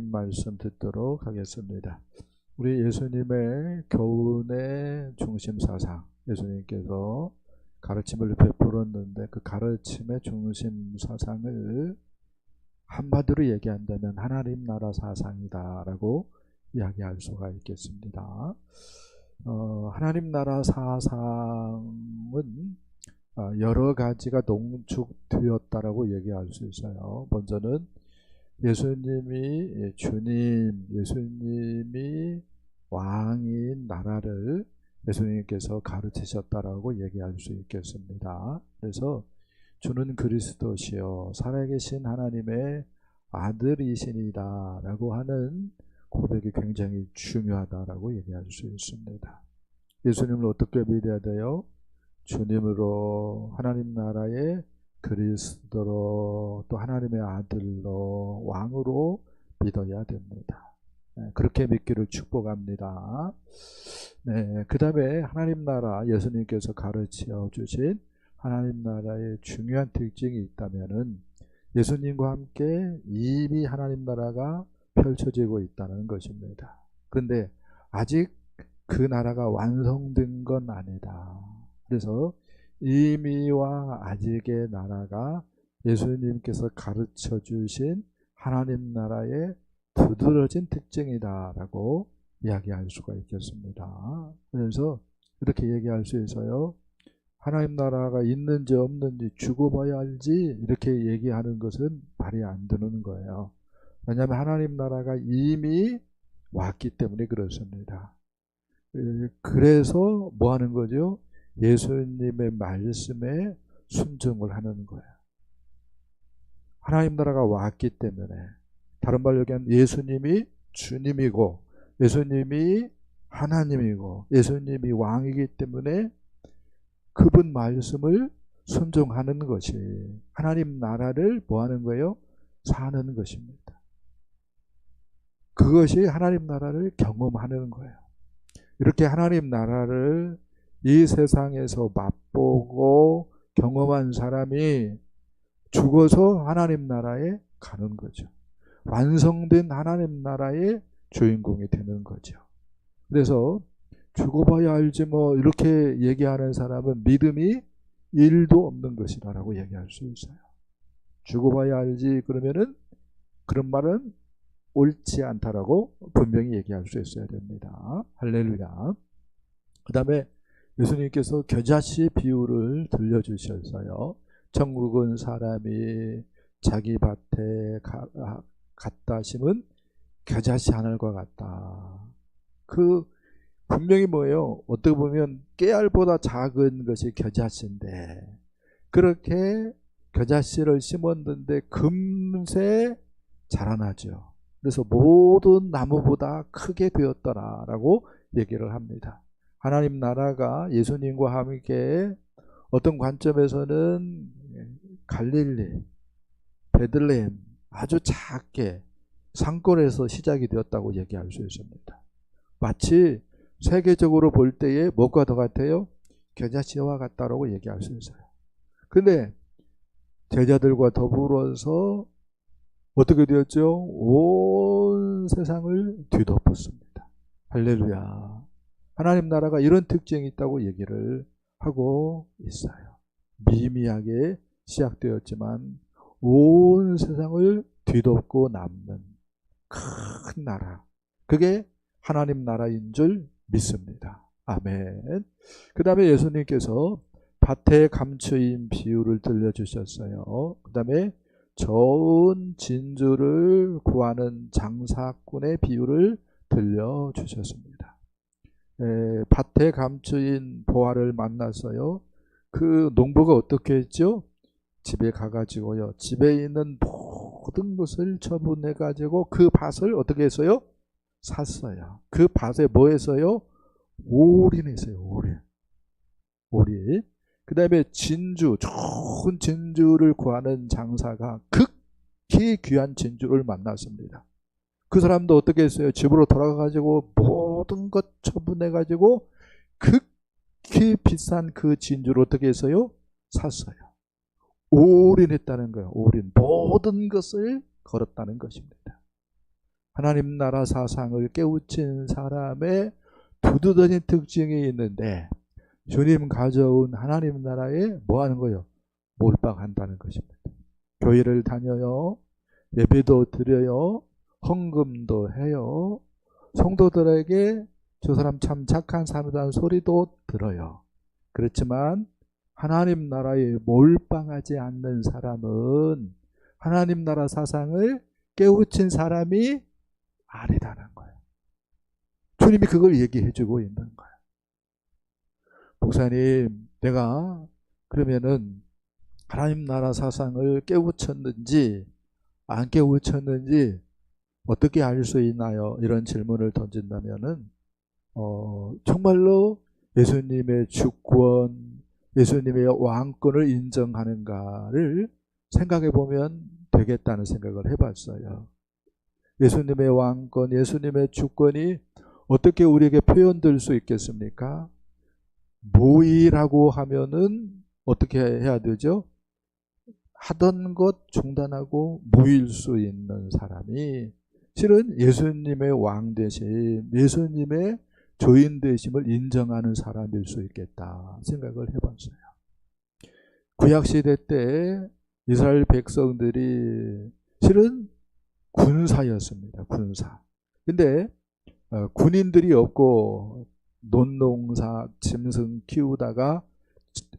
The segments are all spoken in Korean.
말씀 듣도록 하겠습니다. 우리 예수님의 교훈의 중심 사상, 예수님께서 가르침을 베풀었는데 그 가르침의 중심 사상을 한마디로 얘기한다면 하나님 나라 사상이다라고 이야기할 수가 있겠습니다. 하나님 나라 사상은 여러 가지가 농축되었다라고 얘기할 수 있어요. 먼저는 예수님이 주님, 예수님이 왕인 나라를 예수님께서 가르치셨다라고 얘기할 수 있겠습니다. 그래서 주는 그리스도시요 살아계신 하나님의 아들이시니라 라고 하는 고백이 굉장히 중요하다라고 얘기할 수 있습니다. 예수님을 어떻게 믿어야 돼요? 주님으로, 하나님 나라의 그리스도로, 또 하나님의 아들로, 왕으로 믿어야 됩니다. 그렇게 믿기를 축복합니다. 그 다음에 하나님 나라, 예수님께서 가르쳐 주신 하나님 나라의 중요한 특징이 있다면은 예수님과 함께 이미 하나님 나라가 펼쳐지고 있다는 것입니다. 그런데 아직 그 나라가 완성된 건 아니다. 그래서 이미와 아직의 나라가 예수님께서 가르쳐 주신 하나님 나라의 두드러진 특징이다라고 이야기할 수가 있겠습니다. 그래서 이렇게 얘기할 수 있어요. 하나님 나라가 있는지 없는지 주고 봐야 알지 이렇게 얘기하는 것은 말이 안 되는 거예요. 왜냐하면 하나님 나라가 이미 왔기 때문에 그렇습니다. 그래서 뭐 하는 거죠? 예수님의 말씀에 순종을 하는 거예요. 하나님 나라가 왔기 때문에, 다른 말로 얘기하면 예수님이 주님이고 예수님이 하나님이고 예수님이 왕이기 때문에 그분 말씀을 순종하는 것이 하나님 나라를 뭐 하는 거예요? 사는 것입니다. 그것이 하나님 나라를 경험하는 거예요. 이렇게 하나님 나라를 이 세상에서 맛보고 경험한 사람이 죽어서 하나님 나라에 가는 거죠. 완성된 하나님 나라의 주인공이 되는 거죠. 그래서 죽어봐야 알지 뭐 이렇게 얘기하는 사람은 믿음이 1도 없는 것이다라고 얘기할 수 있어요. 죽어봐야 알지 그러면은 그런 말은 옳지 않다라고 분명히 얘기할 수 있어야 됩니다. 할렐루야. 그 다음에 예수님께서 겨자씨 비유를 들려주셨어요. 천국은 사람이 자기 밭에 갖다 심은 겨자씨 하늘과 같다. 그 분명히 뭐예요? 어떻게 보면 깨알보다 작은 것이 겨자씨인데 그렇게 겨자씨를 심었는데 금세 자라나죠. 그래서 모든 나무보다 크게 되었더라라고 얘기를 합니다. 하나님 나라가 예수님과 함께 어떤 관점에서는 갈릴리, 베들레헴 아주 작게 산골에서 시작이 되었다고 얘기할 수 있습니다. 마치 세계적으로 볼 때에 무엇과 더 같아요? 겨자씨와 같다라고 얘기할 수 있어요. 근데 제자들과 더불어서 어떻게 되었죠? 온 세상을 뒤덮었습니다. 할렐루야. 하나님 나라가 이런 특징이 있다고 얘기를 하고 있어요. 미미하게 시작되었지만 온 세상을 뒤덮고 남는 큰 나라. 그게 하나님 나라인 줄 믿습니다. 아멘. 그 다음에 예수님께서 밭에 감추인 비유를 들려주셨어요. 그 다음에 좋은 진주를 구하는 장사꾼의 비유를 들려주셨습니다. 밭에 감추인 보화를 만났어요. 그 농부가 어떻게 했죠? 집에 가가지고요. 집에 있는 모든 것을 처분해가지고 그 밭을 어떻게 했어요? 샀어요. 그 밭에 뭐 했어요? 올인했어요. 올인. 그 다음에 진주, 좋은 진주를 구하는 장사가 극히 귀한 진주를 만났습니다. 그 사람도 어떻게 했어요? 집으로 돌아가가지고 모든 것 처분해가지고 극히 비싼 그 진주를 어떻게 했어요? 샀어요. 올인했다는 거예요. 올인. 모든 것을 걸었다는 것입니다. 하나님 나라 사상을 깨우친 사람의 두드러진 특징이 있는데, 주님 가져온 하나님 나라에 뭐 하는 거예요? 몰빵한다는 것입니다. 교회를 다녀요. 예배도 드려요. 헌금도 해요. 성도들에게 저 사람 참 착한 사람이라는 소리도 들어요. 그렇지만 하나님 나라에 몰빵하지 않는 사람은 하나님 나라 사상을 깨우친 사람이 아니다는 거예요. 주님이 그걸 얘기해 주고 있는 거예요. 목사님, 내가 그러면은 하나님 나라 사상을 깨우쳤는지 안 깨우쳤는지 어떻게 알 수 있나요? 이런 질문을 던진다면은 정말로 예수님의 주권, 예수님의 왕권을 인정하는가를 생각해 보면 되겠다는 생각을 해봤어요. 예수님의 왕권, 예수님의 주권이 어떻게 우리에게 표현될 수 있겠습니까? 모의라고 하면은 어떻게 해야 되죠? 하던 것 중단하고 모일 수 있는 사람이 실은 예수님의 왕 되심, 예수님의 주인 되심을 인정하는 사람일 수 있겠다 생각을 해봤어요. 구약시대 때 이스라엘 백성들이 실은 군사였습니다. 군사. 근데 군인들이 없고 논농사, 짐승 키우다가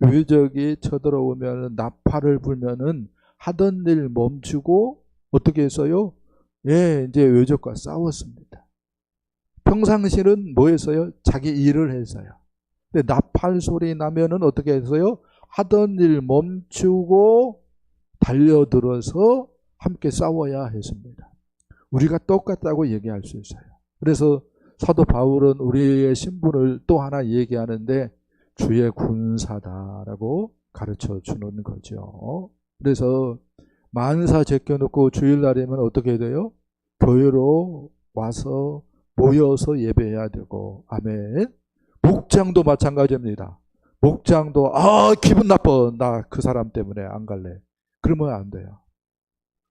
외적이 쳐들어오면 나팔을 불면은 하던 일 멈추고 어떻게 했어요? 예, 이제 외적과 싸웠습니다. 평상시는 뭐 했어요? 자기 일을 했어요. 근데 나팔 소리 나면은 어떻게 했어요? 하던 일 멈추고 달려들어서 함께 싸워야 했습니다. 우리가 똑같다고 얘기할 수 있어요. 그래서 사도 바울은 우리의 신분을 또 하나 얘기하는데 주의 군사다라고 가르쳐 주는 거죠. 그래서 만사 제껴놓고 주일날이면 어떻게 돼요? 교회로 와서 모여서 예배해야 되고, 아멘. 목장도 마찬가지입니다. 목장도 기분 나빠, 나 그 사람 때문에 안 갈래. 그러면 안 돼요.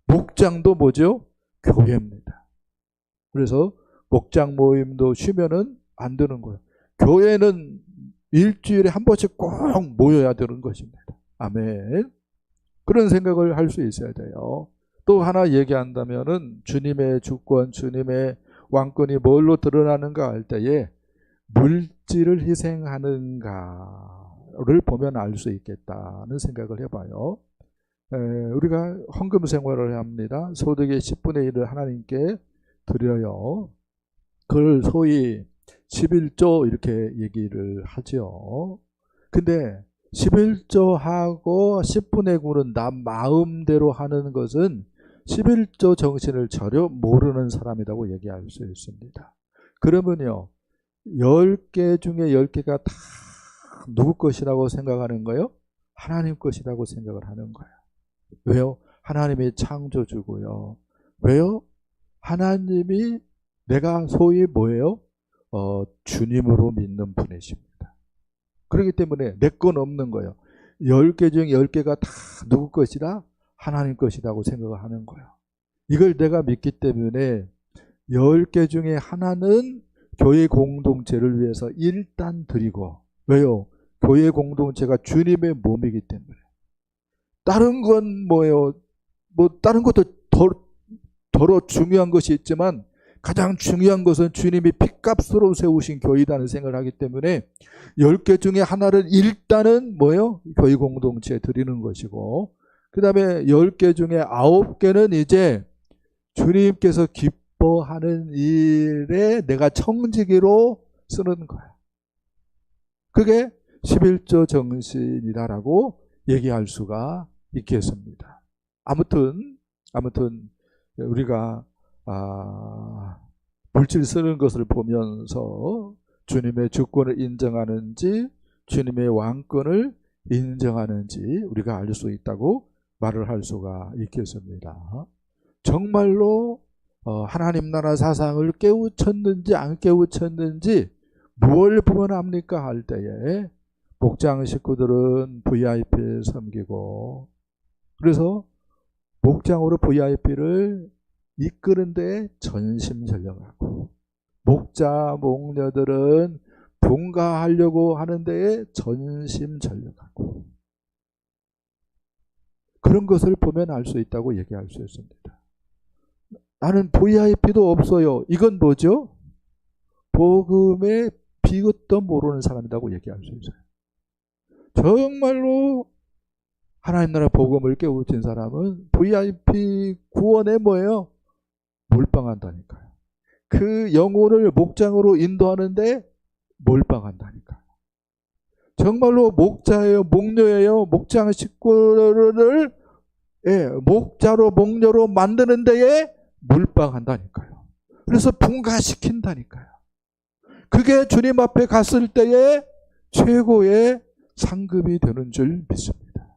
목장도 뭐죠? 교회입니다. 그래서 목장 모임도 쉬면은 안 되는 거예요. 교회는 일주일에 한 번씩 꼭 모여야 되는 것입니다. 아멘. 그런 생각을 할 수 있어야 돼요. 또 하나 얘기한다면은 주님의 주권, 주님의 왕권이 뭘로 드러나는가 할 때에 물질을 희생하는가를 보면 알 수 있겠다는 생각을 해봐요. 우리가 헌금 생활을 합니다. 소득의 10분의 1을 하나님께 드려요. 그걸 소위 11조 이렇게 얘기를 하죠. 근데 11조하고 10분의 9는 나 마음대로 하는 것은 11조 정신을 전혀 모르는 사람이라고 얘기할 수 있습니다. 그러면요, 10개 중에 10개가 다 누구 것이라고 생각하는 거예요? 하나님 것이라고 생각을 하는 거예요. 왜요? 하나님이 창조주고요. 왜요? 하나님이 내가 소위 뭐예요? 주님으로 믿는 분이십니다. 그렇기 때문에 내 건 없는 거예요. 10개 중에 10개가 다 누구 것이라? 하나님 것이라고 생각을 하는 거예요. 이걸 내가 믿기 때문에 10개 중에 하나는 교회 공동체를 위해서 일단 드리고, 왜요? 교회 공동체가 주님의 몸이기 때문에. 다른 건 뭐예요? 다른 것도 더러 중요한 것이 있지만 가장 중요한 것은 주님이 핏값으로 세우신 교회라는 생각을 하기 때문에 10개 중에 하나를 일단은 뭐예요? 교회 공동체에 드리는 것이고, 그 다음에 10개 중에 9개는 이제 주님께서 기뻐하는 일에 내가 청지기로 쓰는 거야. 그게 11조 정신이다라고 얘기할 수가 있겠습니다. 아무튼 우리가 물질 쓰는 것을 보면서 주님의 주권을 인정하는지 주님의 왕권을 인정하는지 우리가 알 수 있다고 말을 할 수가 있겠습니다. 정말로 하나님 나라 사상을 깨우쳤는지 안 깨우쳤는지 무엇을 보면 압니까 할 때에 목장 식구들은 VIP를 섬기고, 그래서 목장으로 VIP를 이끄는 데 전심전력하고, 목자 목녀들은 분가하려고 하는 데에 전심전력하고, 그런 것을 보면 알 수 있다고 얘기할 수 있습니다. 나는 VIP도 없어요. 이건 뭐죠? 복음의 비긋도 모르는 사람이라고 얘기할 수 있어요. 정말로 하나님 나라 복음을 깨우친 사람은 VIP 구원에 뭐예요? 몰빵한다니까요. 그 영혼을 목장으로 인도하는데 몰빵한다니까요. 정말로 목자예요, 목녀예요. 목장 식구를 목자로 목녀로 만드는 데에 몰빵한다니까요. 그래서 분가시킨다니까요. 그게 주님 앞에 갔을 때에 최고의 상급이 되는 줄 믿습니다.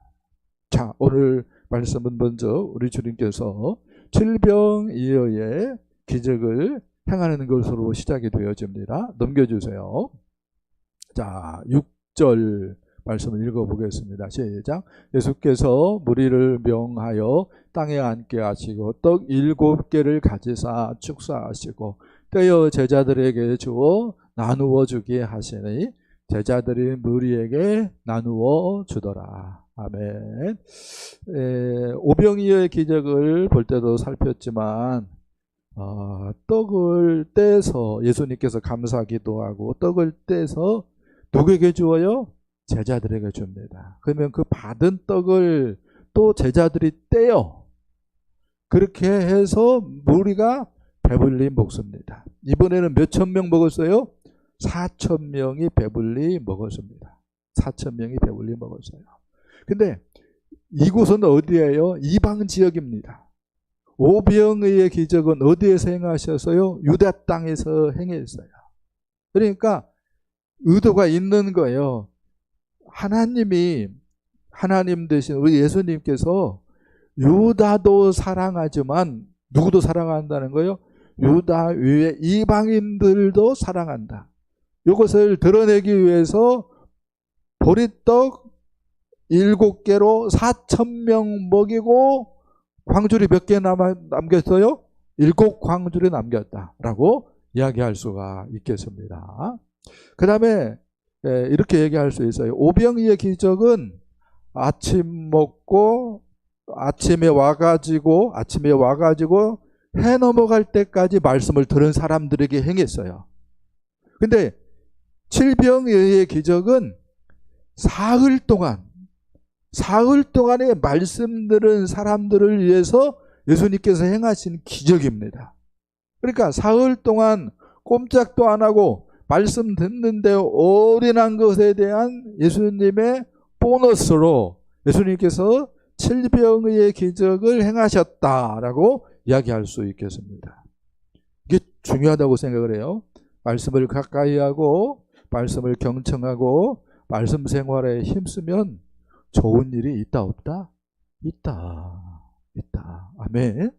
자, 오늘 말씀은 먼저 우리 주님께서 칠병이어의 기적을 행하는 것으로 시작이 되어집니다. 넘겨주세요. 자, 6절 말씀을 읽어보겠습니다. 시작. 예수께서 무리를 명하여 땅에 앉게 하시고 떡 7개를 가지사 축사하시고 떼어 제자들에게 주어 나누어 주게 하시니 제자들이 무리에게 나누어 주더라. 아멘. 오병이어의 기적을 볼 때도 살폈지만 떡을 떼서 예수님께서 감사 기도하고 떡을 떼서 누구에게 주어요? 제자들에게 줍니다. 그러면 그 받은 떡을 또 제자들이 떼요. 그렇게 해서 무리가 배불리 먹습니다. 이번에는 몇천 명 먹었어요? 4천 명이 배불리 먹었습니다. 4천 명이 배불리 먹었어요. 근데 이곳은 어디예요? 이방 지역입니다. 오병이어의 기적은 어디에서 행하셨어요? 유다 땅에서 행했어요. 그러니까 의도가 있는 거예요. 하나님 대신 우리 예수님께서 유다도 사랑하지만 누구도 사랑한다는 거예요? 유다 외에 이방인들도 사랑한다. 이것을 드러내기 위해서 보리떡 7개로 4천 명 먹이고 광주리 몇 개 남겼어요? 7광주리 남겼다라고 이야기할 수가 있겠습니다. 그 다음에 이렇게 얘기할 수 있어요. 오병이의 기적은 아침에 와가지고 해 넘어갈 때까지 말씀을 들은 사람들에게 행했어요. 근데 칠병이의 기적은 사흘 동안의 말씀 들은 사람들을 위해서 예수님께서 행하신 기적입니다. 그러니까 사흘 동안 꼼짝도 안 하고 말씀 듣는데 올인한 것에 대한 예수님의 보너스로 예수님께서 칠병의 기적을 행하셨다라고 이야기할 수 있겠습니다. 이게 중요하다고 생각을 해요. 말씀을 가까이 하고 말씀을 경청하고 말씀 생활에 힘쓰면 좋은 일이 있다 없다? 있다. 아멘.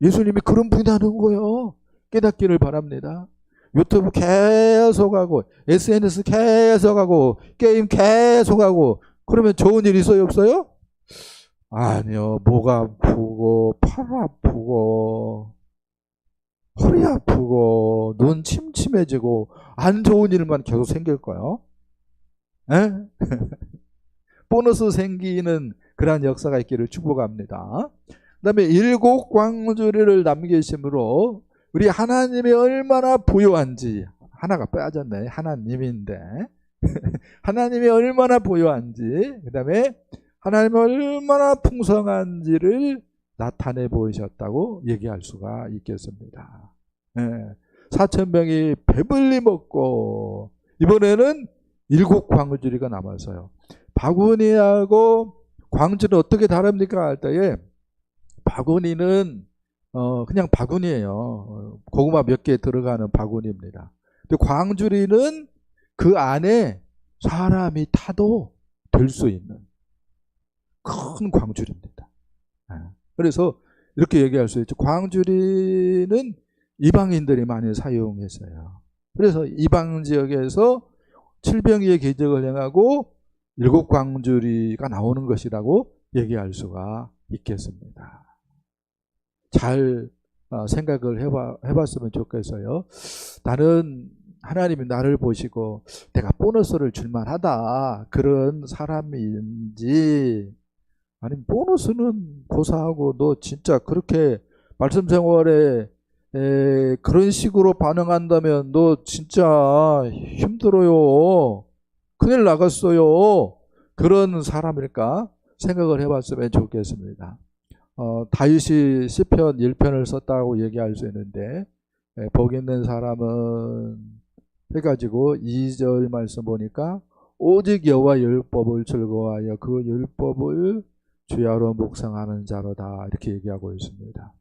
예수님이 그런 분이라는 거예요. 깨닫기를 바랍니다. 유튜브 계속하고 SNS 계속하고 게임 계속하고 그러면 좋은 일 있어요 없어요? 아니요. 목 아프고 팔 아프고 허리 아프고 눈 침침해지고 안 좋은 일만 계속 생길 거예요. 에? 보너스 생기는 그러한 역사가 있기를 축복합니다. 그 다음에 7광주리를 남기심으로 우리 하나님이 얼마나 부유한지, 하나가 빠졌네. 하나님인데 하나님이 얼마나 부유한지, 그 다음에 하나님이 얼마나 풍성한지를 나타내 보이셨다고 얘기할 수가 있겠습니다. 4,000명이 배불리 먹고 이번에는 7광주리가 남았어요. 바구니하고 광주는 어떻게 다릅니까? 할 때에 바구니는 그냥 바구니예요. 고구마 몇 개 들어가는 바구니입니다. 근데 광주리는 그 안에 사람이 타도 될 수 있는 큰 광주리입니다. 그래서 이렇게 얘기할 수 있죠. 광주리는 이방인들이 많이 사용했어요. 그래서 이방 지역에서 칠병이의 기적을 행하고 7광주리가 나오는 것이라고 얘기할 수가 있겠습니다. 잘 생각을 해봤으면 좋겠어요. 나는 하나님이 나를 보시고 내가 보너스를 줄만하다 그런 사람인지, 아니면 보너스는 고사하고 너 진짜 그렇게 말씀 생활에 그런 식으로 반응한다면 너 진짜 힘들어요, 큰일 나갔어요, 그런 사람일까 생각을 해봤으면 좋겠습니다. 다윗이 시편 1편을 썼다고 얘기할 수 있는데, 복 있는 사람은 해가지고 2절 말씀 보니까 오직 여호와 율법을 즐거워하여 그 율법을 주야로 묵상하는 자로다, 이렇게 얘기하고 있습니다.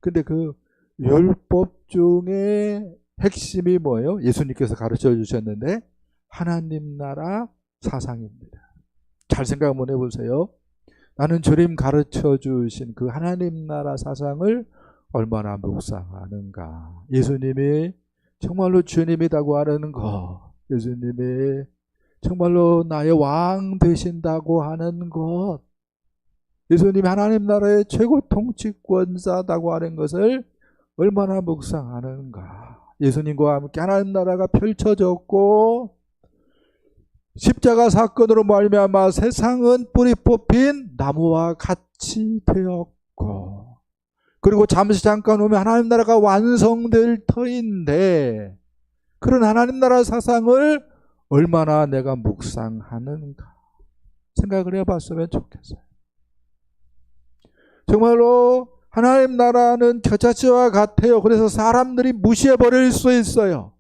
근데 그 율법 중에 핵심이 뭐예요? 예수님께서 가르쳐 주셨는데 하나님 나라 사상입니다. 잘 생각 한번 해보세요. 나는 주님 가르쳐 주신 그 하나님 나라 사상을 얼마나 묵상하는가. 예수님이 정말로 주님이라고 하는 것, 예수님이 정말로 나의 왕 되신다고 하는 것, 예수님이 하나님 나라의 최고 통치권자다고 하는 것을 얼마나 묵상하는가. 예수님과 함께 하나님 나라가 펼쳐졌고 십자가 사건으로 말미암아 세상은 뿌리 뽑힌 나무와 같이 되었고, 그리고 잠시 잠깐 오면 하나님 나라가 완성될 터인데, 그런 하나님 나라 사상을 얼마나 내가 묵상하는가 생각을 해봤으면 좋겠어요. 정말로 하나님 나라는 겨자씨와 같아요. 그래서 사람들이 무시해버릴 수 있어요.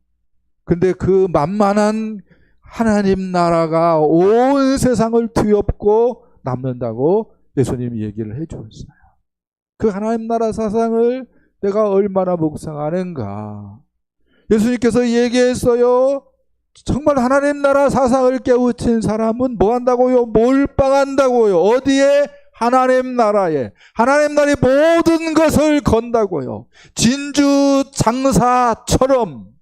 근데 그 만만한 하나님 나라가 온 세상을 뒤엎고 남는다고 예수님이 얘기를 해주었어요. 그 하나님 나라 사상을 내가 얼마나 묵상하는가. 예수님께서 얘기했어요. 정말 하나님 나라 사상을 깨우친 사람은 뭐 한다고요? 몰빵한다고요. 어디에? 하나님 나라에. 하나님 나라의 모든 것을 건다고요. 진주 장사처럼,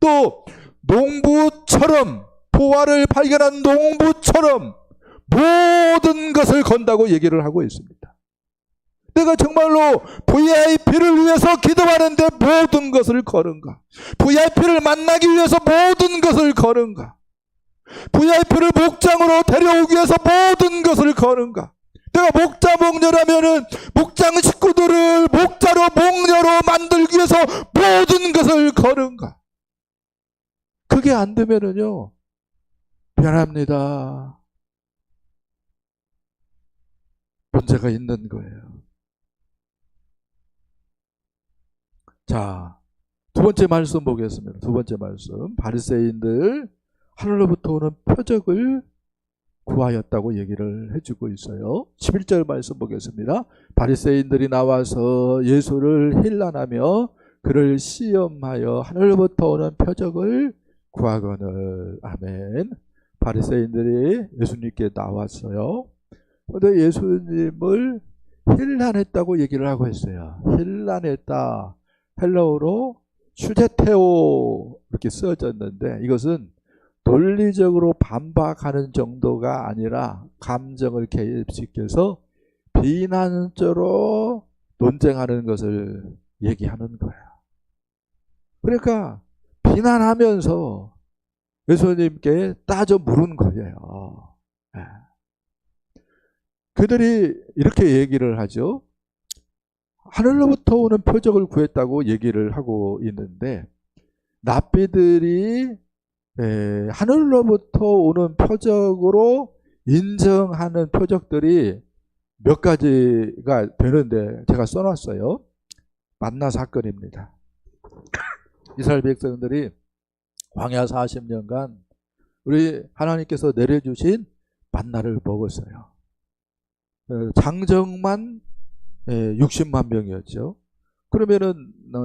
또 농부처럼, 포화를 발견한 농부처럼 모든 것을 건다고 얘기를 하고 있습니다. 내가 정말로 VIP를 위해서 기도하는데 모든 것을 거는가? VIP를 만나기 위해서 모든 것을 거는가? VIP를 목장으로 데려오기 위해서 모든 것을 거는가? 내가 목자 목녀라면은 목장 식구들을 목자로 목녀로 만들기 위해서 모든 것을 거는가? 그게 안 되면은요, 미안합니다, 문제가 있는 거예요. 자, 두 번째 말씀 보겠습니다. 두 번째 말씀. 바리새인들 하늘로부터 오는 표적을 구하였다고 얘기를 해주고 있어요. 11절 말씀 보겠습니다. 바리새인들이 나와서 예수를 힐난하며 그를 시험하여 하늘로부터 오는 표적을 구하거늘. 아멘. 바리새인들이 예수님께 나왔어요. 그런데 예수님을 힐난했다고 얘기를 하고 있어요. 힐난했다. 헬라어로 슈제테오 이렇게 쓰여졌는데, 이것은 논리적으로 반박하는 정도가 아니라 감정을 개입시켜서 비난적으로 논쟁하는 것을 얘기하는 거예요. 그러니까 비난하면서 예수님께 따져 물은 거예요. 그들이 이렇게 얘기를 하죠. 하늘로부터 오는 표적을 구했다고 얘기를 하고 있는데, 랍비들이 하늘로부터 오는 표적으로 인정하는 표적들이 몇 가지가 되는데 제가 써놨어요. 만나 사건입니다. 이스라엘 백성들이 광야 40년간 우리 하나님께서 내려주신 만나를 먹었어요. 장정만 60만 명이었죠. 그러면은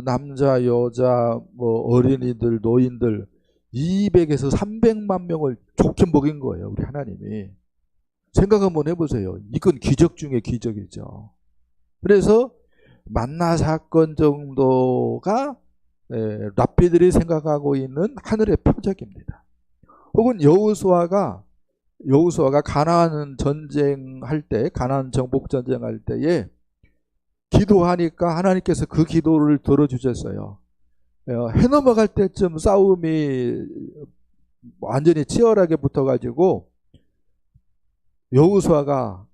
남자, 여자, 뭐 어린이들, 노인들 200에서 300만 명을 좋게 먹인 거예요, 우리 하나님이. 생각 한번 해보세요. 이건 기적 중에 기적이죠. 그래서 만나 사건 정도가 랍비들이 생각하고 있는 하늘의 표적입니다. 혹은 여호수아가 가나안 전쟁할 때, 가나안 정복 전쟁할 때에 기도하니까 하나님께서 그 기도를 들어주셨어요. 해 넘어갈 때쯤 싸움이 완전히 치열하게 붙어가지고 여호수아가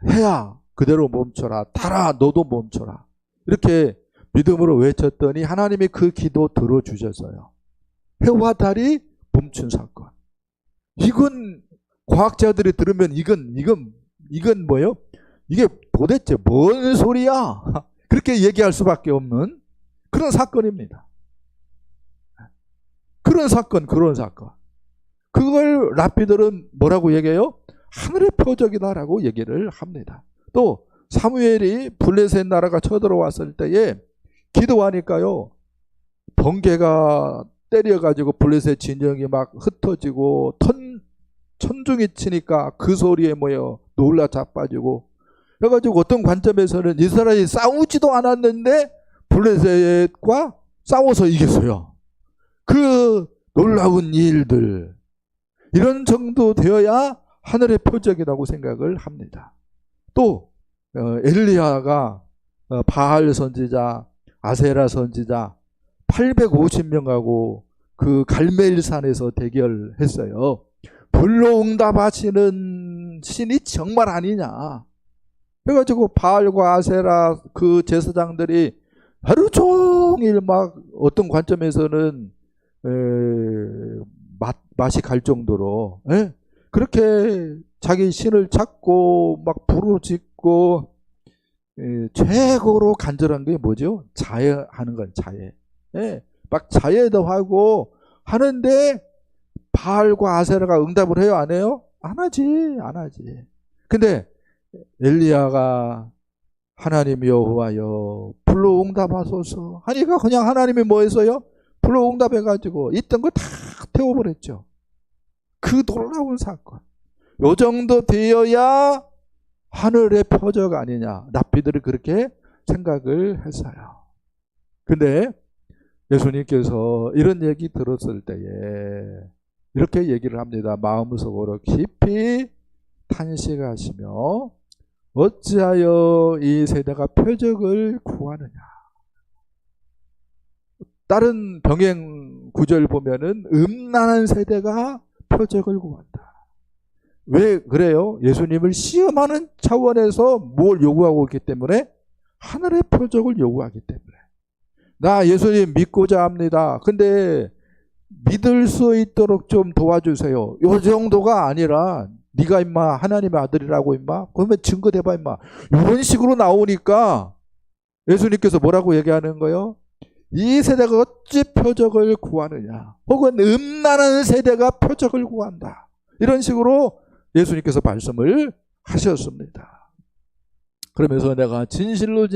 해야 그대로 멈춰라, 달아 너도 멈춰라, 이렇게 믿음으로 외쳤더니 하나님이 그 기도 들어주셨어요. 해와 달이 멈춘 사건. 이건 과학자들이 들으면 이건 뭐예요? 이게 도대체 뭔 소리야? 그렇게 얘기할 수밖에 없는 그런 사건입니다. 그런 사건. 그걸 랍비들은 뭐라고 얘기해요? 하늘의 표적이다라고 얘기를 합니다. 또 사무엘이 블레셋 나라가 쳐들어왔을 때에 기도하니까요, 번개가 때려가지고 블레셋 진영이 막 흩어지고 천둥이 치니까 그 소리에 뭐예요? 놀라 자빠지고, 그래가지고 어떤 관점에서는 이스라엘이 싸우지도 않았는데 블레셋과 싸워서 이겼어요. 그 놀라운 일들, 이런 정도 되어야 하늘의 표적이라고 생각을 합니다. 또 엘리야가 바알 선지자, 아세라 선지자 850명하고 그 갈멜산에서 대결했어요. 불로응답하시는 신이 정말 아니냐. 그래가지고 바알과 아세라 그 제사장들이 하루 종일 막 어떤 관점에서는 맛이 갈 정도로 그렇게 자기 신을 찾고 막 부르짖고, 최고로 간절한 게 뭐죠? 자해하는 건 자해. 막 자해도 하고 하는데 바알과 아세라가 응답을 해요, 안 해요? 안 하지. 근데 엘리야가 하나님 여호와여 불러응답하소서 하니까 그냥 하나님이 뭐 했어요? 불러응답해가지고 있던 거 다 태워버렸죠. 그 놀라운 사건. 요 정도 되어야 하늘의 표적 아니냐. 랍비들이 그렇게 생각을 했어요. 근데 예수님께서 이런 얘기 들었을 때에 이렇게 얘기를 합니다. 마음속으로 깊이 탄식하시며 어찌하여 이 세대가 표적을 구하느냐. 다른 병행 구절 보면은 음란한 세대가 표적을 구한다. 왜 그래요? 예수님을 시험하는 차원에서 뭘 요구하고 있기 때문에, 하늘의 표적을 요구하기 때문에. 나 예수님 믿고자 합니다. 근데 믿을 수 있도록 좀 도와주세요. 요 정도가 아니라 네가 임마 하나님의 아들이라고 임마, 그러면 증거 대봐 임마, 이런 식으로 나오니까 예수님께서 뭐라고 얘기하는 거예요? 이 세대가 어찌 표적을 구하느냐, 혹은 음란한 세대가 표적을 구한다, 이런 식으로 예수님께서 말씀을 하셨습니다. 그러면서 내가 진실로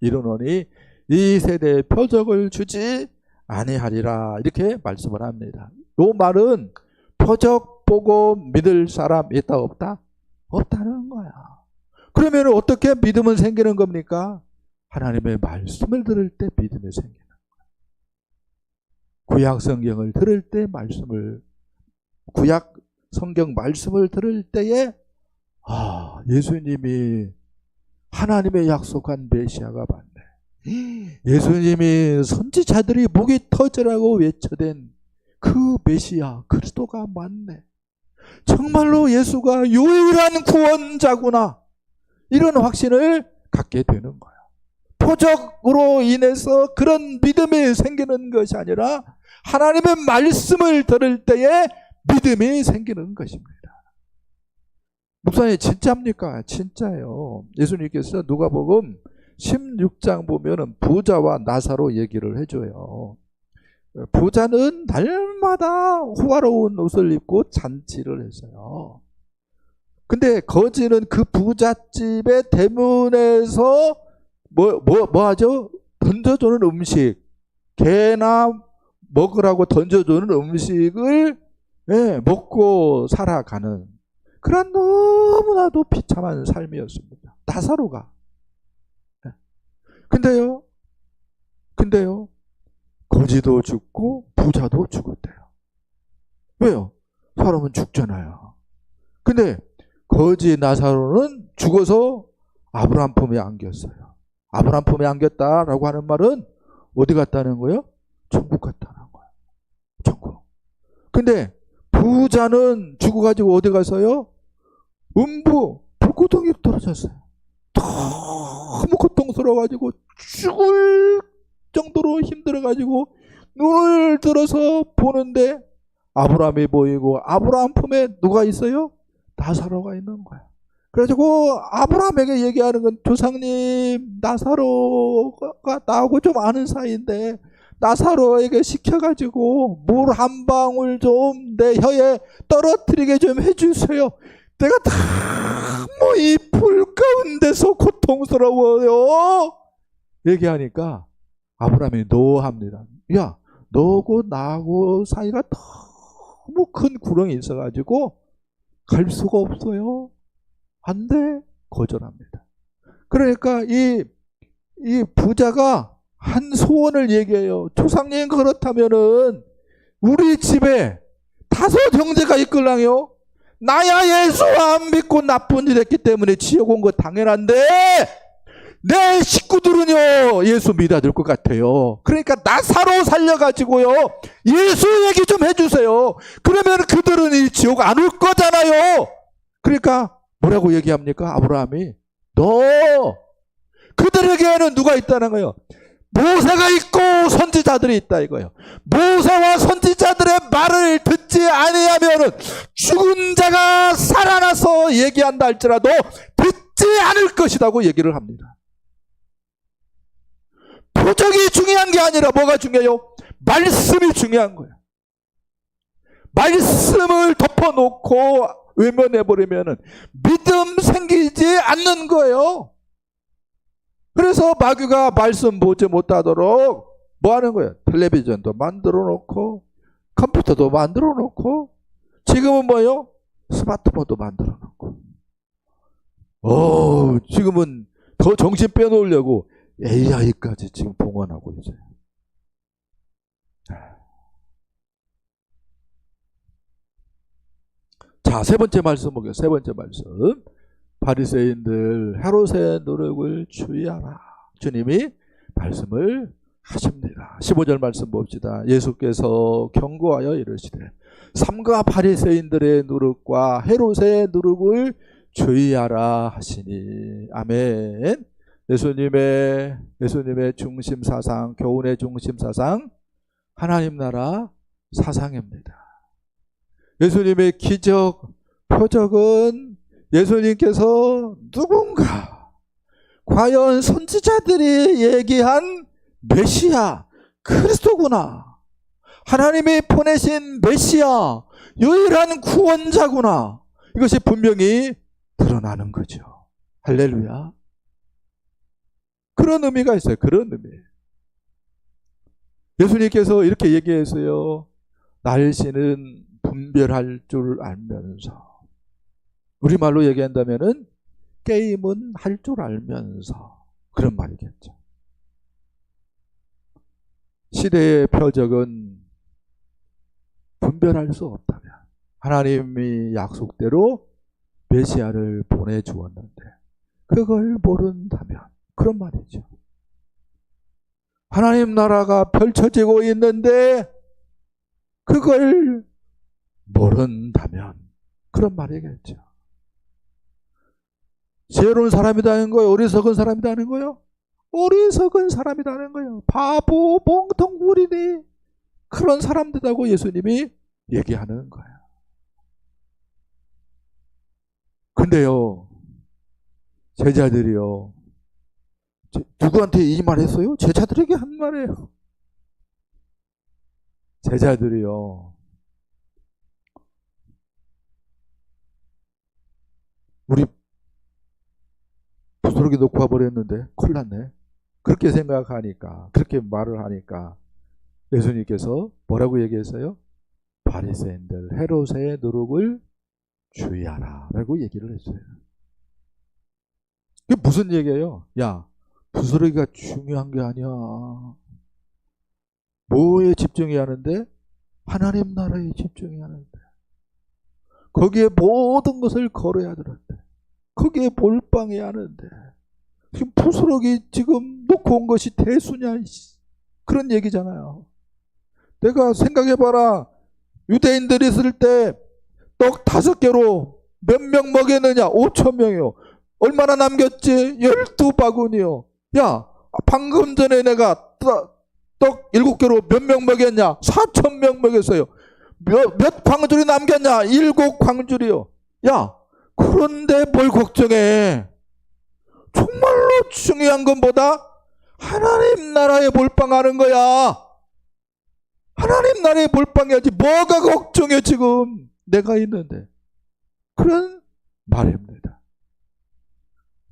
이르노니 이 세대에 표적을 주지 아니하리라, 이렇게 말씀을 합니다. 이 말은 표적 보고 믿을 사람 있다 없다? 없다는 거야. 그러면 어떻게 믿음은 생기는 겁니까? 하나님의 말씀을 들을 때 믿음이 생기는 거야. 구약 성경을 들을 때 구약 성경 말씀을 들을 때에 예수님이 하나님의 약속한 메시아가 맞네. 예수님이 선지자들이 목이 터지라고 외쳐댄 그 메시아 그리스도가 맞네. 정말로 예수가 유일한 구원자구나. 이런 확신을 갖게 되는 거야. 표적으로 인해서 그런 믿음이 생기는 것이 아니라 하나님의 말씀을 들을 때에 믿음이 생기는 것입니다. 목사님 진짜입니까? 진짜예요. 예수님께서 누가복음 16장 보면은 부자와 나사로 얘기를 해줘요. 부자는 날마다 호화로운 옷을 입고 잔치를 했어요. 근데 거지는 그 부잣집의 대문에서 뭐 하죠? 던져주는 음식, 개나 먹으라고 던져주는 음식을 먹고 살아가는 그런 너무나도 비참한 삶이었습니다. 나사로가. 근데요, 거지도 죽고 부자도 죽었대요. 왜요? 사람은 죽잖아요. 근데 거지 나사로는 죽어서 아브라함 품에 안겼어요. 아브라함 품에 안겼다라고 하는 말은 어디 갔다는 거예요? 천국 갔다는 거예요. 천국. 근데 부자는 죽어가지고 어디 가서요? 음부 불구덩이에 떨어졌어요. 너무 고통스러워가지고 죽을 정도로 힘들어가지고 눈을 들어서 보는데 아브라함이 보이고 아브라함 품에 누가 있어요? 나사로가 있는 거야. 그래가지고 아브라함에게 얘기하는 건 조상님 나사로가 나하고 좀 아는 사이인데 나사로에게 시켜가지고 물 한 방울 좀 내 혀에 떨어뜨리게 좀 해주세요. 내가 너무 이 불 가운데서 고통스러워요. 얘기하니까 아브라함이 노합니다. 야, 너고 나하고 사이가 너무 큰 구렁이 있어가지고 갈 수가 없어요. 안 돼. 거절합니다. 그러니까 이 부자가 한 소원을 얘기해요. 조상님 그렇다면은 우리 집에 5 형제가 있걸랑요. 나야 예수 안 믿고 나쁜 일 했기 때문에 지옥 온 거 당연한데 내 식구들은요 예수 믿어야 될 것 같아요. 그러니까 나사로 살려가지고요 예수 얘기 좀 해주세요. 그러면 그들은 이 지옥 안 올 거잖아요. 그러니까 뭐라고 얘기합니까? 아브라함이 너 그들에게는 누가 있다는 거예요? 모세가 있고 선지자들이 있다 이거예요. 모세와 선지자들의 말을 듣지 아니하면 죽은 자가 살아나서 얘기한다 할지라도 듣지 않을 것이라고 얘기를 합니다. 표적이 중요한 게 아니라 뭐가 중요해요? 말씀이 중요한 거예요. 말씀을 덮어놓고 외면해버리면 믿음 생기지 않는 거예요. 그래서 마귀가 말씀 보지 못하도록 뭐 하는 거예요? 텔레비전도 만들어 놓고 컴퓨터도 만들어 놓고 지금은 뭐요? 스마트폰도 만들어 놓고 지금은 더 정신 빼놓으려고 AI까지 지금 봉헌하고 있어요. 자, 세 번째 말씀 보게요. 세 번째 말씀. 바리새인들 헤롯의 노력을 주의하라. 주님이 말씀을 하십니다. 15절 말씀 봅시다. 예수께서 경고하여 이르시되 삼가 바리새인들의 누룩과 헤롯의 누룩을 주의하라 하시니. 아멘. 예수님의 중심 사상, 교훈의 중심 사상, 하나님 나라 사상입니다. 예수님의 기적, 표적은 예수님께서 누군가, 과연 선지자들이 얘기한 메시아, 그리스도구나, 하나님이 보내신 메시아, 유일한 구원자구나, 이것이 분명히 드러나는 거죠. 할렐루야. 그런 의미가 있어요. 그런 의미. 예수님께서 이렇게 얘기했어요. 날씨는 분별할 줄 알면서, 우리말로 얘기한다면은 게임은 할 줄 알면서, 그런 말이겠죠. 시대의 표적은 분별할 수 없다면, 하나님이 약속대로 메시아를 보내주었는데 그걸 모른다면, 그런 말이죠. 하나님 나라가 펼쳐지고 있는데 그걸 모른다면, 그런 말이겠죠. 지혜로운 사람이라는 거예요? 어리석은 사람이라는 거예요? 어리석은 사람이라는 거예요. 바보, 멍텅구리니, 그런 사람들이라고 예수님이 얘기하는 거예요. 근데요, 제자들이요, 누구한테 이 말 했어요? 제자들에게 한 말이에요. 제자들이요, 우리 부스러기 놓고 와버렸는데 큰일 났네. 그렇게 생각하니까, 그렇게 말을 하니까 예수님께서 뭐라고 얘기했어요? 바리새인들 헤롯의 누룩을 주의하라 라고 얘기를 했어요. 그게 무슨 얘기예요? 야, 부스러기가 중요한 게 아니야. 뭐에 집중해야 하는데? 하나님 나라에 집중해야 하는데, 거기에 모든 것을 걸어야 되는데, 거기에 몰빵해야 하는데, 지금 부스러기 지금 놓고 온 것이 대수냐, 그런 얘기잖아요. 내가 생각해봐라. 유대인들이 있을 때 떡 5개로 몇 명 먹였느냐? 5,000명이요. 얼마나 남겼지? 12바구니요. 야, 방금 전에 내가 떡 7개로 몇 명 먹였냐? 4,000명 먹였어요. 몇 광줄이 남겼냐? 7광줄이요. 야, 그런데 뭘 걱정해? 정말로 중요한 것보다 하나님 나라에 몰빵하는 거야. 하나님 나라에 몰빵해야지. 뭐가 걱정해 지금 내가 있는데. 그런 말입니다.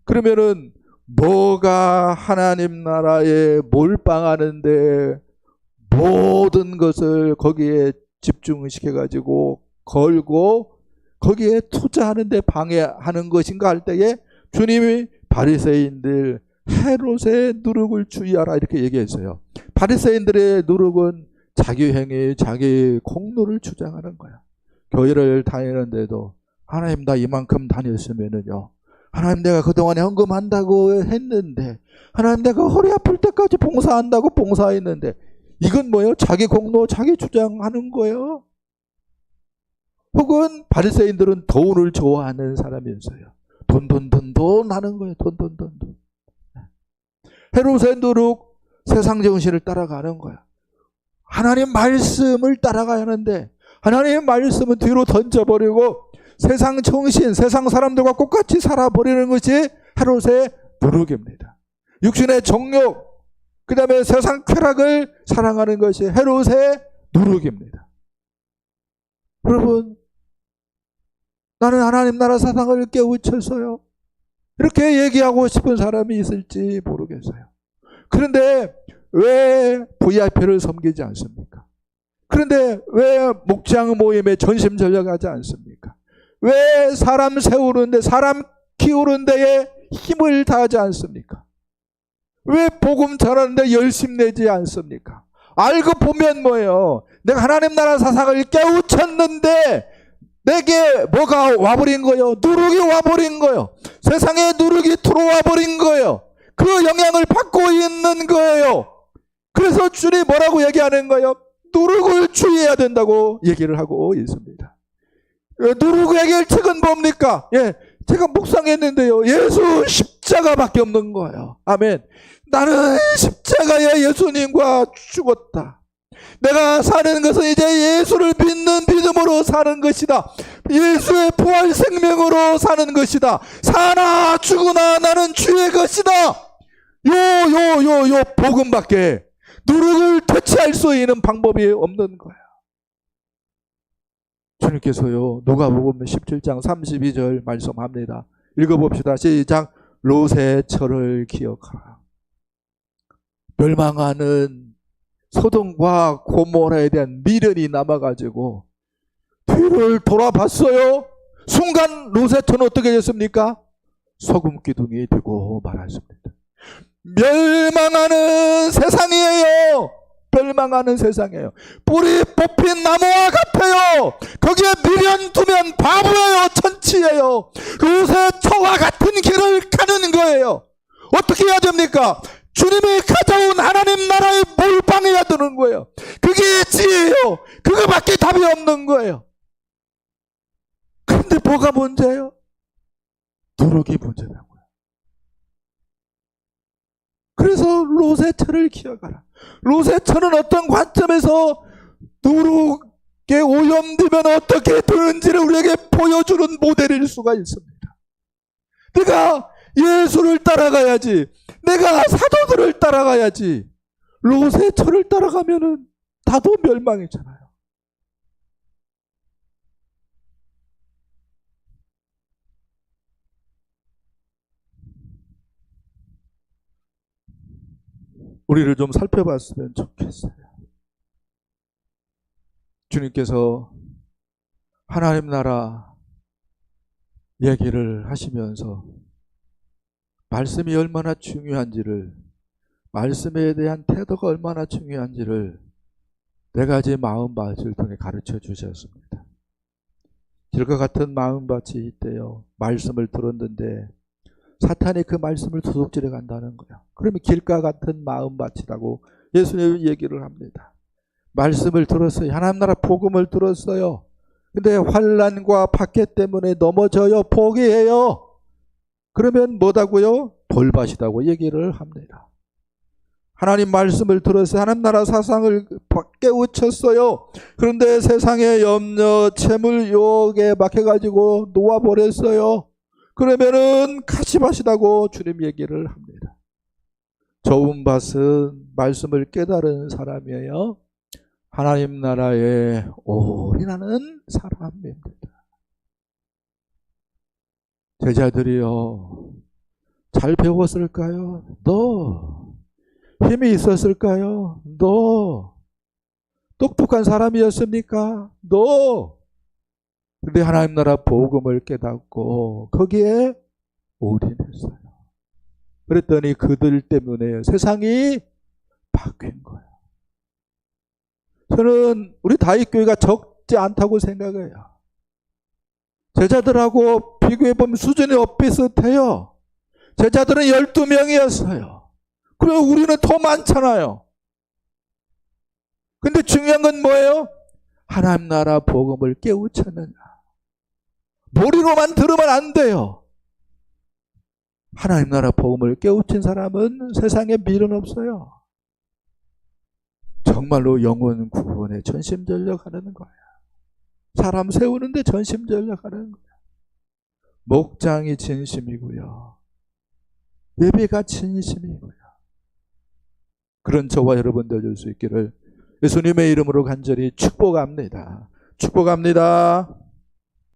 그러면은 뭐가 하나님 나라에 몰빵하는데 모든 것을 거기에 집중시켜가지고 걸고 거기에 투자하는데 방해하는 것인가 할 때에 주님이 바리새인들 헤롯의 누룩을 주의하라 이렇게 얘기했어요. 바리새인들의 누룩은 자기 행위, 자기 공로를 주장하는 거야. 교회를 다니는데도 하나님 나 이만큼 다녔으면은요, 하나님 내가 그동안에 헌금한다고 했는데, 하나님 내가 허리 아플 때까지 봉사한다고 봉사했는데, 이건 뭐예요? 자기 공로, 자기 주장하는 거예요. 혹은 바리새인들은 돈을 좋아하는 사람이었어요. 돈 하는 거예요. 돈. 헤롯의 누룩, 세상 정신을 따라가는 거야. 하나님 말씀을 따라가야 하는데 하나님의 말씀은 뒤로 던져버리고 세상 정신, 세상 사람들과 똑같이 살아버리는 것이 헤롯의 누룩입니다. 육신의 정욕, 그 다음에 세상 쾌락을 사랑하는 것이 헤롯의 누룩입니다. 여러분, 나는 하나님 나라 사상을 깨우쳤어요. 이렇게 얘기하고 싶은 사람이 있을지 모르겠어요. 그런데 왜 VIP를 섬기지 않습니까? 그런데 왜 목장 모임에 전심전력하지 않습니까? 왜 사람 세우는데, 사람 키우는 데에 힘을 다하지 않습니까? 왜 복음 전하는데 열심 내지 않습니까? 알고 보면 뭐예요? 내가 하나님 나라 사상을 깨우쳤는데 내게 뭐가 와버린 거예요? 누룩이 와버린 거예요. 세상에 누룩이 들어와 버린 거예요. 그 영향을 받고 있는 거예요. 그래서 주님 뭐라고 얘기하는 거예요? 누룩을 주의해야 된다고 얘기를 하고 있습니다. 누룩의 해결책은 뭡니까? 제가 묵상했는데요. 예수 십자가밖에 없는 거예요. 아멘. 나는 십자가에 예수님과 죽었다. 내가 사는 것은 이제 예수를 믿는 믿음으로 사는 것이다. 예수의 부활 생명으로 사는 것이다. 사나 죽으나 나는 주의 것이다. 요 복음밖에 누룩을 퇴치할 수 있는 방법이 없는 거예요. 주님께서요, 누가복음 17장 32절 말씀합니다. 읽어봅시다. 시작. 롯의 철을 기억하라. 멸망하는 소돔과 고모라에 대한 미련이 남아가지고 뒤를 돌아봤어요. 순간 롯의 철은 어떻게 됐습니까? 소금 기둥이 되고 말았습니다. 멸망하는 세상이에요. 멸망하는 세상이에요. 뿌리 뽑힌 나무와 같아요. 거기에 미련 두면 바보예요. 천치예요. 롯의 처와 같은 길을 가는 거예요. 어떻게 해야 됩니까? 주님이 가져온 하나님 나라에 몰빵해야 되는 거예요. 그게 지혜예요. 그거밖에 답이 없는 거예요. 그런데 뭐가 문제예요? 누룩이 문제라고요. 그래서 롯의 철을 기억하라. 롯의 철은 어떤 관점에서 누룩에 오염되면 어떻게 되는지를 우리에게 보여주는 모델일 수가 있습니다. 내가 예수를 따라가야지. 내가 사도들을 따라가야지. 롯의 철을 따라가면은 다도 멸망이잖아요. 우리를 좀 살펴봤으면 좋겠어요. 주님께서 하나님 나라 얘기를 하시면서 말씀이 얼마나 중요한지를, 말씀에 대한 태도가 얼마나 중요한지를 4가지 마음밭을 통해 가르쳐 주셨습니다. 길과 같은 마음밭이 있대요. 말씀을 들었는데 사탄이 그 말씀을 도둑질해 간다는 거예요. 그러면 길가 같은 마음 바치라고 예수님이 얘기를 합니다. 말씀을 들었어요. 하나님 나라 복음을 들었어요. 근데 환난과 박해 때문에 넘어져요. 포기해요. 그러면 뭐다고요? 벌받이다고 얘기를 합니다. 하나님 말씀을 들었어요. 하나님 나라 사상을 깨우쳤어요. 그런데 세상의 염려, 채물, 유혹에 막혀가지고 놓아버렸어요. 그러면은 가시밭이라고 주님 얘기를 합니다. 좋은 밭은 말씀을 깨달은 사람이에요. 하나님 나라에 올인하는 사람입니다. 제자들이요, 잘 배웠을까요? 힘이 있었을까요? 똑똑한 사람이었습니까? 근데 하나님 나라 복음을 깨닫고 거기에 올인했어요. 그랬더니 그들 때문에 세상이 바뀐 거예요. 저는 우리 다윗교회가 적지 않다고 생각해요. 제자들하고 비교해보면 수준이 비슷해요. 제자들은 12명이었어요. 그리고 우리는 더 많잖아요. 근데 중요한 건 뭐예요? 하나님 나라 복음을 깨우쳤느냐. 머리로만 들으면 안 돼요. 하나님 나라 복음을 깨우친 사람은 세상에 미련 없어요. 정말로 영혼 구원에 전심전력하는 거예요. 사람 세우는데 전심전력하는 거예요. 목장이 진심이고요. 예배가 진심이고요. 그런 저와 여러분들 될 수 있기를 예수님의 이름으로 간절히 축복합니다. 축복합니다.